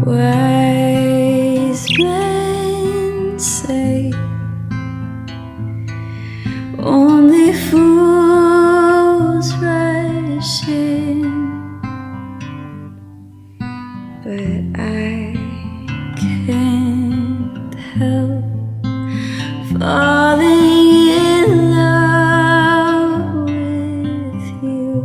Wise men say only fools rush in, but I can't help falling in love with you.